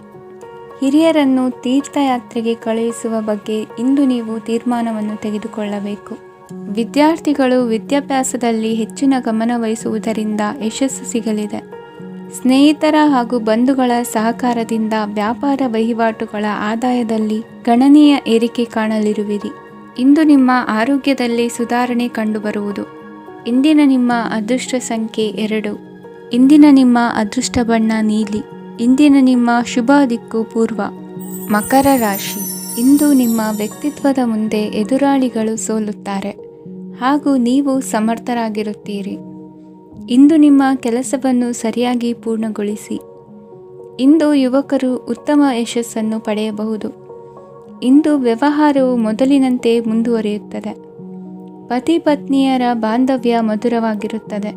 ಹಿರಿಯರನ್ನು ತೀರ್ಥಯಾತ್ರೆಗೆ ಕಳುಹಿಸುವ ಬಗ್ಗೆ ಇಂದು ನೀವು ತೀರ್ಮಾನವನ್ನು ತೆಗೆದುಕೊಳ್ಳಬೇಕು. ವಿದ್ಯಾರ್ಥಿಗಳು ವಿದ್ಯಾಭ್ಯಾಸದಲ್ಲಿ ಹೆಚ್ಚಿನ ಗಮನ ವಹಿಸುವುದರಿಂದ ಯಶಸ್ಸು ಸಿಗಲಿದೆ. ಸ್ನೇಹಿತರ ಹಾಗೂ ಬಂಧುಗಳ ಸಹಕಾರದಿಂದ ವ್ಯಾಪಾರ ವಹಿವಾಟುಗಳ ಆದಾಯದಲ್ಲಿ ಗಣನೀಯ ಏರಿಕೆ ಕಾಣಲಿರುವಿರಿ. ಇಂದು ನಿಮ್ಮ ಆರೋಗ್ಯದಲ್ಲಿ ಸುಧಾರಣೆ ಕಂಡುಬರುವುದು. ಇಂದಿನ ನಿಮ್ಮ ಅದೃಷ್ಟ ಸಂಖ್ಯೆ 2. ಇಂದಿನ ನಿಮ್ಮ ಅದೃಷ್ಟ ಬಣ್ಣ ನೀಲಿ. ಇಂದಿನ ನಿಮ್ಮ ಶುಭ ದಿಕ್ಕು ಪೂರ್ವ. ಮಕರ ರಾಶಿ. ಇಂದು ನಿಮ್ಮ ವ್ಯಕ್ತಿತ್ವದ ಮುಂದೆ ಎದುರಾಳಿಗಳು ಸೋಲುತ್ತಾರೆ ಹಾಗೂ ನೀವು ಸಮರ್ಥರಾಗಿರುತ್ತೀರಿ. ಇಂದು ನಿಮ್ಮ ಕೆಲಸವನ್ನು ಸರಿಯಾಗಿ ಪೂರ್ಣಗೊಳಿಸಿ. ಇಂದು ಯುವಕರು ಉತ್ತಮ ಯಶಸ್ಸನ್ನು ಪಡೆಯಬಹುದು. ಇಂದು ವ್ಯವಹಾರವು ಮೊದಲಿನಂತೆ ಮುಂದುವರಿಯುತ್ತದೆ. ಪತಿ ಪತ್ನಿಯರ ಬಾಂಧವ್ಯ ಮಧುರವಾಗಿರುತ್ತದೆ.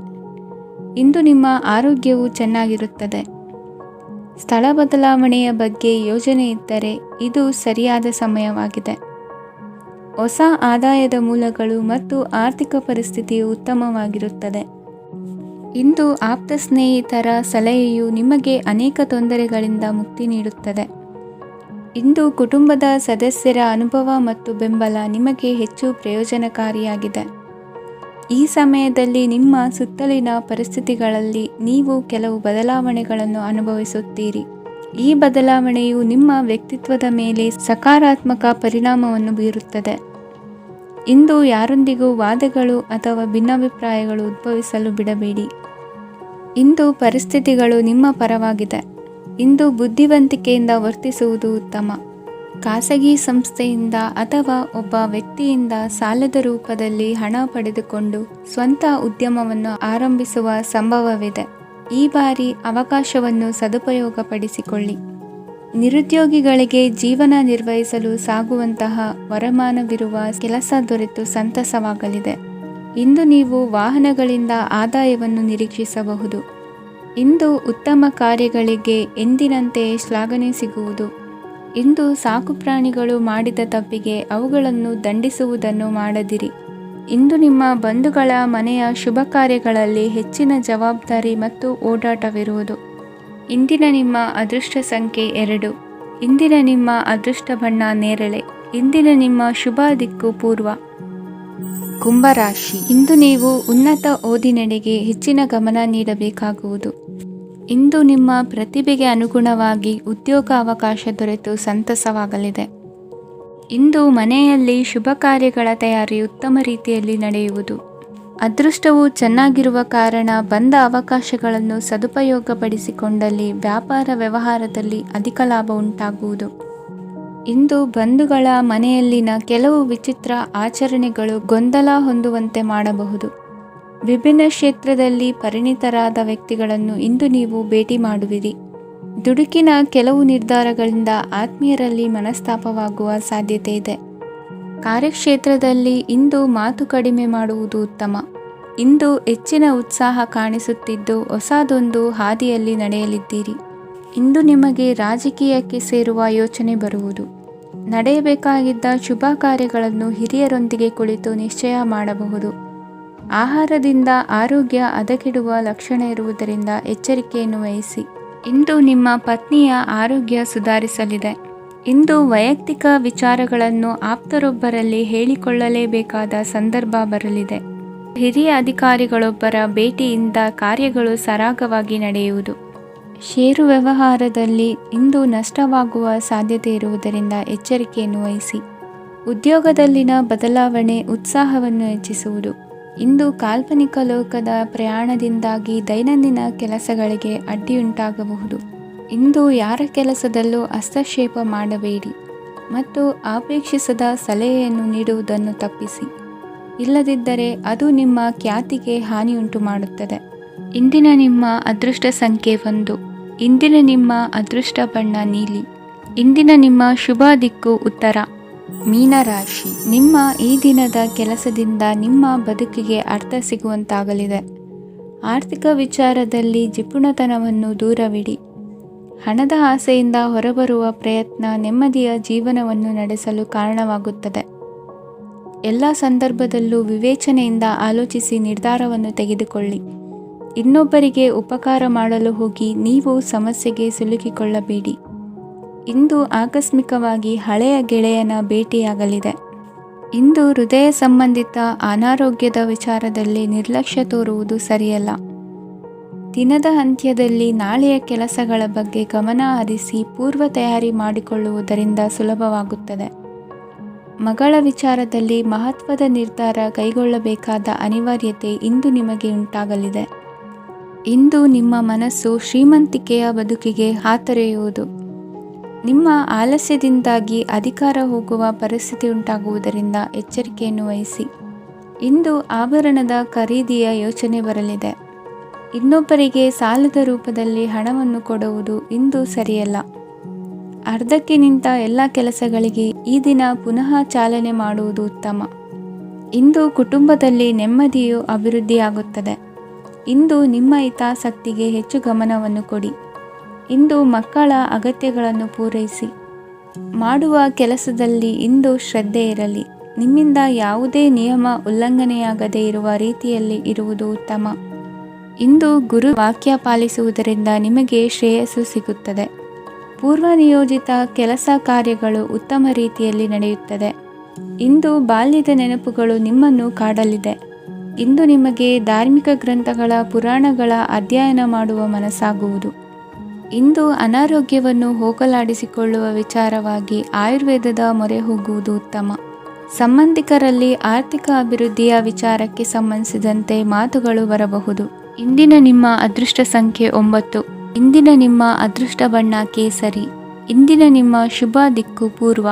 ಇಂದು ನಿಮ್ಮ ಆರೋಗ್ಯವು ಚೆನ್ನಾಗಿರುತ್ತದೆ. ಸ್ಥಳ ಬದಲಾವಣೆಯ ಬಗ್ಗೆ ಯೋಜನೆ ಇದ್ದರೆ ಇದು ಸರಿಯಾದ ಸಮಯವಾಗಿದೆ. ಹೊಸ ಆದಾಯದ ಮೂಲಗಳು ಮತ್ತು ಆರ್ಥಿಕ ಪರಿಸ್ಥಿತಿಯು ಉತ್ತಮವಾಗಿರುತ್ತದೆ. ಇಂದು ಆಪ್ತ ಸ್ನೇಹಿತರ ಸಲಹೆಯು ನಿಮಗೆ ಅನೇಕ ತೊಂದರೆಗಳಿಂದ ಮುಕ್ತಿ ನೀಡುತ್ತದೆ. ಇಂದು ಕುಟುಂಬದ ಸದಸ್ಯರ ಅನುಭವ ಮತ್ತು ಬೆಂಬಲ ನಿಮಗೆ ಹೆಚ್ಚು ಪ್ರಯೋಜನಕಾರಿಯಾಗಿದೆ. ಈ ಸಮಯದಲ್ಲಿ ನಿಮ್ಮ ಸುತ್ತಲಿನ ಪರಿಸ್ಥಿತಿಗಳಲ್ಲಿ ನೀವು ಕೆಲವು ಬದಲಾವಣೆಗಳನ್ನು ಅನುಭವಿಸುತ್ತೀರಿ. ಈ ಬದಲಾವಣೆಯು ನಿಮ್ಮ ವ್ಯಕ್ತಿತ್ವದ ಮೇಲೆ ಸಕಾರಾತ್ಮಕ ಪರಿಣಾಮವನ್ನು ಬೀರುತ್ತದೆ. ಇಂದು ಯಾರೊಂದಿಗೂ ವಾದಗಳು ಅಥವಾ ಭಿನ್ನಾಭಿಪ್ರಾಯಗಳು ಉದ್ಭವಿಸಲು ಬಿಡಬೇಡಿ. ಇಂದು ಪರಿಸ್ಥಿತಿಗಳು ನಿಮ್ಮ ಪರವಾಗಿದೆ. ಇಂದು ಬುದ್ಧಿವಂತಿಕೆಯಿಂದ ವರ್ತಿಸುವುದು ಉತ್ತಮ. ಖಾಸಗಿ ಸಂಸ್ಥೆಯಿಂದ ಅಥವಾ ಒಬ್ಬ ವ್ಯಕ್ತಿಯಿಂದ ಸಾಲದ ರೂಪದಲ್ಲಿ ಹಣ ಪಡೆದುಕೊಂಡು ಸ್ವಂತ ಉದ್ಯಮವನ್ನು ಆರಂಭಿಸುವ ಸಂಭವವಿದೆ. ಈ ಬಾರಿ ಅವಕಾಶವನ್ನು ಸದುಪಯೋಗಪಡಿಸಿಕೊಳ್ಳಿ. ನಿರುದ್ಯೋಗಿಗಳಿಗೆ ಜೀವನ ನಿರ್ವಹಿಸಲು ಸಾಗುವಂತಹ ವರಮಾನವಿರುವ ಕೆಲಸ ದೊರೆತು ಸಂತಸವಾಗಲಿದೆ. ಇಂದು ನೀವು ವಾಹನಗಳಿಂದ ಆದಾಯವನ್ನು ನಿರೀಕ್ಷಿಸಬಹುದು. ಇಂದು ಉತ್ತಮ ಕಾರ್ಯಗಳಿಗೆ ಎಂದಿನಂತೆಯೇ ಶ್ಲಾಘನೆ ಸಿಗುವುದು. ಇಂದು ಸಾಕುಪ್ರಾಣಿಗಳು ಮಾಡಿದ ತಪ್ಪಿಗೆ ಅವುಗಳನ್ನು ದಂಡಿಸುವುದನ್ನು ಮಾಡದಿರಿ. ಇಂದು ನಿಮ್ಮ ಬಂಧುಗಳ ಮನೆಯ ಶುಭ ಕಾರ್ಯಗಳಲ್ಲಿ ಹೆಚ್ಚಿನ ಜವಾಬ್ದಾರಿ ಮತ್ತು ಓಡಾಟವಿರುವುದು. ಇಂದಿನ ನಿಮ್ಮ ಅದೃಷ್ಟ ಸಂಖ್ಯೆ 2. ಇಂದಿನ ನಿಮ್ಮ ಅದೃಷ್ಟ ಬಣ್ಣ ನೇರಳೆ. ಇಂದಿನ ನಿಮ್ಮ ಶುಭ ದಿಕ್ಕು ಪೂರ್ವ. ಕುಂಭರಾಶಿ, ಇಂದು ನೀವು ಉನ್ನತ ಓದಿನೆಡೆಗೆ ಹೆಚ್ಚಿನ ಗಮನ ನೀಡಬೇಕಾಗುವುದು. ಇಂದು ನಿಮ್ಮ ಪ್ರತಿಭೆಗೆ ಅನುಗುಣವಾಗಿ ಉದ್ಯೋಗ ಅವಕಾಶ ದೊರೆತು ಸಂತಸವಾಗಲಿದೆ. ಇಂದು ಮನೆಯಲ್ಲಿ ಶುಭ ಕಾರ್ಯಗಳ ತಯಾರಿ ಉತ್ತಮ ರೀತಿಯಲ್ಲಿ ನಡೆಯುವುದು. ಅದೃಷ್ಟವು ಚೆನ್ನಾಗಿರುವ ಕಾರಣ ಬಂದ ಅವಕಾಶಗಳನ್ನು ಸದುಪಯೋಗಪಡಿಸಿಕೊಂಡಲ್ಲಿ ವ್ಯಾಪಾರ ವ್ಯವಹಾರದಲ್ಲಿ ಅಧಿಕ ಲಾಭ ಉಂಟಾಗುವುದು. ಇಂದು ಬಂಧುಗಳ ಮನೆಯಲ್ಲಿನ ಕೆಲವು ವಿಚಿತ್ರ ಆಚರಣೆಗಳು ಗೊಂದಲ ಹೊಂದುವಂತೆ ಮಾಡಬಹುದು. ವಿಭಿನ್ನ ಕ್ಷೇತ್ರದಲ್ಲಿ ಪರಿಣಿತರಾದ ವ್ಯಕ್ತಿಗಳನ್ನು ಇಂದು ನೀವು ಭೇಟಿ ಮಾಡುವಿರಿ. ದುಡುಕಿನ ಕೆಲವು ನಿರ್ಧಾರಗಳಿಂದ ಆತ್ಮೀಯರಲ್ಲಿ ಮನಸ್ತಾಪವಾಗುವ ಸಾಧ್ಯತೆ ಇದೆ. ಕಾರ್ಯಕ್ಷೇತ್ರದಲ್ಲಿ ಇಂದು ಮಾತು ಕಡಿಮೆ ಮಾಡುವುದು ಉತ್ತಮ. ಇಂದು ಹೆಚ್ಚಿನ ಉತ್ಸಾಹ ಕಾಣಿಸುತ್ತಿದ್ದು ಹೊಸದೊಂದು ಹಾದಿಯಲ್ಲಿ ನಡೆಯಲಿದ್ದೀರಿ. ಇಂದು ನಿಮಗೆ ರಾಜಕೀಯಕ್ಕೆ ಸೇರುವ ಯೋಚನೆ ಬರುವುದು. ನಡೆಯಬೇಕಾಗಿದ್ದ ಶುಭ ಕಾರ್ಯಗಳನ್ನು ಹಿರಿಯರೊಂದಿಗೆ ಕುಳಿತು ನಿಶ್ಚಯ ಮಾಡಬಹುದು. ಆಹಾರದಿಂದ ಆರೋಗ್ಯ ಹದಗೆಡುವ ಲಕ್ಷಣ ಇರುವುದರಿಂದ ಎಚ್ಚರಿಕೆಯನ್ನು ವಹಿಸಿ. ಇಂದು ನಿಮ್ಮ ಪತ್ನಿಯ ಆರೋಗ್ಯ ಸುಧಾರಿಸಲಿದೆ. ಇಂದು ವೈಯಕ್ತಿಕ ವಿಚಾರಗಳನ್ನು ಆಪ್ತರೊಬ್ಬರಲ್ಲಿ ಹೇಳಿಕೊಳ್ಳಲೇಬೇಕಾದ ಸಂದರ್ಭ ಬರಲಿದೆ. ಹಿರಿಯ ಅಧಿಕಾರಿಗಳೊಬ್ಬರ ಭೇಟಿಯಿಂದ ಕಾರ್ಯಗಳು ಸರಾಗವಾಗಿ ನಡೆಯುವುದು. ಷೇರು ವ್ಯವಹಾರದಲ್ಲಿ ಇಂದು ನಷ್ಟವಾಗುವ ಸಾಧ್ಯತೆ ಇರುವುದರಿಂದ ಎಚ್ಚರಿಕೆಯನ್ನು ವಹಿಸಿ. ಉದ್ಯೋಗದಲ್ಲಿನ ಬದಲಾವಣೆ ಉತ್ಸಾಹವನ್ನು ಹೆಚ್ಚಿಸುವುದು. ಇಂದು ಕಾಲ್ಪನಿಕ ಲೋಕದ ಪ್ರಯಾಣದಿಂದಾಗಿ ದೈನಂದಿನ ಕೆಲಸಗಳಿಗೆ ಅಡ್ಡಿಯುಂಟಾಗಬಹುದು. ಇಂದು ಯಾರ ಕೆಲಸದಲ್ಲೂ ಹಸ್ತಕ್ಷೇಪ ಮಾಡಬೇಡಿ ಮತ್ತು ಅಪೇಕ್ಷಿಸದ ಸಲಹೆಯನ್ನು ನೀಡುವುದನ್ನು ತಪ್ಪಿಸಿ. ಇಲ್ಲದಿದ್ದರೆ ಅದು ನಿಮ್ಮ ಖ್ಯಾತಿಗೆ ಹಾನಿಯುಂಟು ಮಾಡುತ್ತದೆ. ಇಂದಿನ ನಿಮ್ಮ ಅದೃಷ್ಟ ಸಂಖ್ಯೆ 1. ಇಂದಿನ ನಿಮ್ಮ ಅದೃಷ್ಟ ಬಣ್ಣ ನೀಲಿ. ಇಂದಿನ ನಿಮ್ಮ ಶುಭ ದಿಕ್ಕು ಉತ್ತರ. ಮೀನರಾಶಿ, ನಿಮ್ಮ ಈ ದಿನದ ಕೆಲಸದಿಂದ ನಿಮ್ಮ ಬದುಕಿಗೆ ಅರ್ಥ ಸಿಗುವಂತಾಗಲಿದೆ. ಆರ್ಥಿಕ ವಿಚಾರದಲ್ಲಿ ಜಿಪುಣತನವನ್ನು ದೂರವಿಡಿ. ಹಣದ ಆಸೆಯಿಂದ ಹೊರಬರುವ ಪ್ರಯತ್ನ ನೆಮ್ಮದಿಯ ಜೀವನವನ್ನು ನಡೆಸಲು ಕಾರಣವಾಗುತ್ತದೆ. ಎಲ್ಲ ಸಂದರ್ಭದಲ್ಲೂ ವಿವೇಚನೆಯಿಂದ ಆಲೋಚಿಸಿ ನಿರ್ಧಾರವನ್ನು ತೆಗೆದುಕೊಳ್ಳಿ. ಇನ್ನೊಬ್ಬರಿಗೆ ಉಪಕಾರ ಮಾಡಲು ಹೋಗಿ ನೀವು ಸಮಸ್ಯೆಗೆ ಸಿಲುಕಿಕೊಳ್ಳಬೇಡಿ. ಇಂದು ಆಕಸ್ಮಿಕವಾಗಿ ಹಳೆಯ ಗೆಳೆಯನ ಭೇಟಿಯಾಗಲಿದೆ. ಇಂದು ಹೃದಯ ಸಂಬಂಧಿತ ಅನಾರೋಗ್ಯದ ವಿಚಾರದಲ್ಲಿ ನಿರ್ಲಕ್ಷ್ಯ ತೋರುವುದು ಸರಿಯಲ್ಲ. ದಿನದ ಅಂತ್ಯದಲ್ಲಿ ನಾಳೆಯ ಕೆಲಸಗಳ ಬಗ್ಗೆ ಗಮನ ಹರಿಸಿ ಪೂರ್ವ ತಯಾರಿ ಮಾಡಿಕೊಳ್ಳುವುದರಿಂದ ಸುಲಭವಾಗುತ್ತದೆ. ಮಗಳ ವಿಚಾರದಲ್ಲಿ ಮಹತ್ವದ ನಿರ್ಧಾರ ಕೈಗೊಳ್ಳಬೇಕಾದ ಅನಿವಾರ್ಯತೆ ಇಂದು ನಿಮಗೆ ಉಂಟಾಗಲಿದೆ. ಇಂದು ನಿಮ್ಮ ಮನಸ್ಸು ಶ್ರೀಮಂತಿಕೆಯ ಬದುಕಿಗೆ ಹಾತೊರೆಯುವುದು. ನಿಮ್ಮ ಆಲಸ್ಯದಿಂದಾಗಿ ಅಧಿಕಾರ ಹೋಗುವ ಪರಿಸ್ಥಿತಿ ಉಂಟಾಗುವುದರಿಂದ ಎಚ್ಚರಿಕೆಯನ್ನು ವಹಿಸಿ. ಇಂದು ಆಭರಣದ ಖರೀದಿಯ ಯೋಚನೆ ಬರಲಿದೆ. ಇನ್ನೊಬ್ಬರಿಗೆ ಸಾಲದ ರೂಪದಲ್ಲಿ ಹಣವನ್ನು ಕೊಡುವುದು ಇಂದು ಸರಿಯಲ್ಲ. ಅರ್ಧಕ್ಕೆ ನಿಂತ ಎಲ್ಲ ಕೆಲಸಗಳಿಗೆ ಈ ದಿನ ಪುನಃ ಚಾಲನೆ ಮಾಡುವುದು ಉತ್ತಮ. ಇಂದು ಕುಟುಂಬದಲ್ಲಿ ನೆಮ್ಮದಿಯು ಅಭಿವೃದ್ಧಿಯಾಗುತ್ತದೆ. ಇಂದು ನಿಮ್ಮ ಹಿತಾಸಕ್ತಿಗೆ ಹೆಚ್ಚು ಗಮನವನ್ನು ಕೊಡಿ. ಇಂದು ಮಕ್ಕಳ ಅಗತ್ಯಗಳನ್ನು ಪೂರೈಸಿ. ಮಾಡುವ ಕೆಲಸದಲ್ಲಿ ಇಂದು ಶ್ರದ್ಧೆ ಇರಲಿ. ನಿಮ್ಮಿಂದ ಯಾವುದೇ ನಿಯಮ ಉಲ್ಲಂಘನೆಯಾಗದೇ ಇರುವ ರೀತಿಯಲ್ಲಿ ಇರುವುದು ಉತ್ತಮ. ಇಂದು ಗುರು ವಾಕ್ಯ ಪಾಲಿಸುವುದರಿಂದ ನಿಮಗೆ ಶ್ರೇಯಸ್ಸು ಸಿಗುತ್ತದೆ. ಪೂರ್ವ ನಿಯೋಜಿತ ಕೆಲಸ ಕಾರ್ಯಗಳು ಉತ್ತಮ ರೀತಿಯಲ್ಲಿ ನಡೆಯುತ್ತದೆ. ಇಂದು ಬಾಲ್ಯದ ನೆನಪುಗಳು ನಿಮ್ಮನ್ನು ಕಾಡಲಿದೆ. ಇಂದು ನಿಮಗೆ ಧಾರ್ಮಿಕ ಗ್ರಂಥಗಳ ಪುರಾಣಗಳ ಅಧ್ಯಯನ ಮಾಡುವ ಮನಸ್ಸಾಗುವುದು. ಇಂದು ಅನಾರೋಗ್ಯವನ್ನು ಹೋಗಲಾಡಿಸಿಕೊಳ್ಳುವ ವಿಚಾರವಾಗಿ ಆಯುರ್ವೇದದ ಮೊರೆ ಹೋಗುವುದು ಉತ್ತಮ. ಸಂಬಂಧಿಕರಲ್ಲಿ ಆರ್ಥಿಕ ಅಭಿವೃದ್ಧಿಯ ವಿಚಾರಕ್ಕೆ ಸಂಬಂಧಿಸಿದಂತೆ ಮಾತುಗಳು ಬರಬಹುದು. ಇಂದಿನ ನಿಮ್ಮ ಅದೃಷ್ಟ ಸಂಖ್ಯೆ 9. ಇಂದಿನ ನಿಮ್ಮ ಅದೃಷ್ಟ ಬಣ್ಣ ಕೇಸರಿ. ಇಂದಿನ ನಿಮ್ಮ ಶುಭ ದಿಕ್ಕು ಪೂರ್ವ.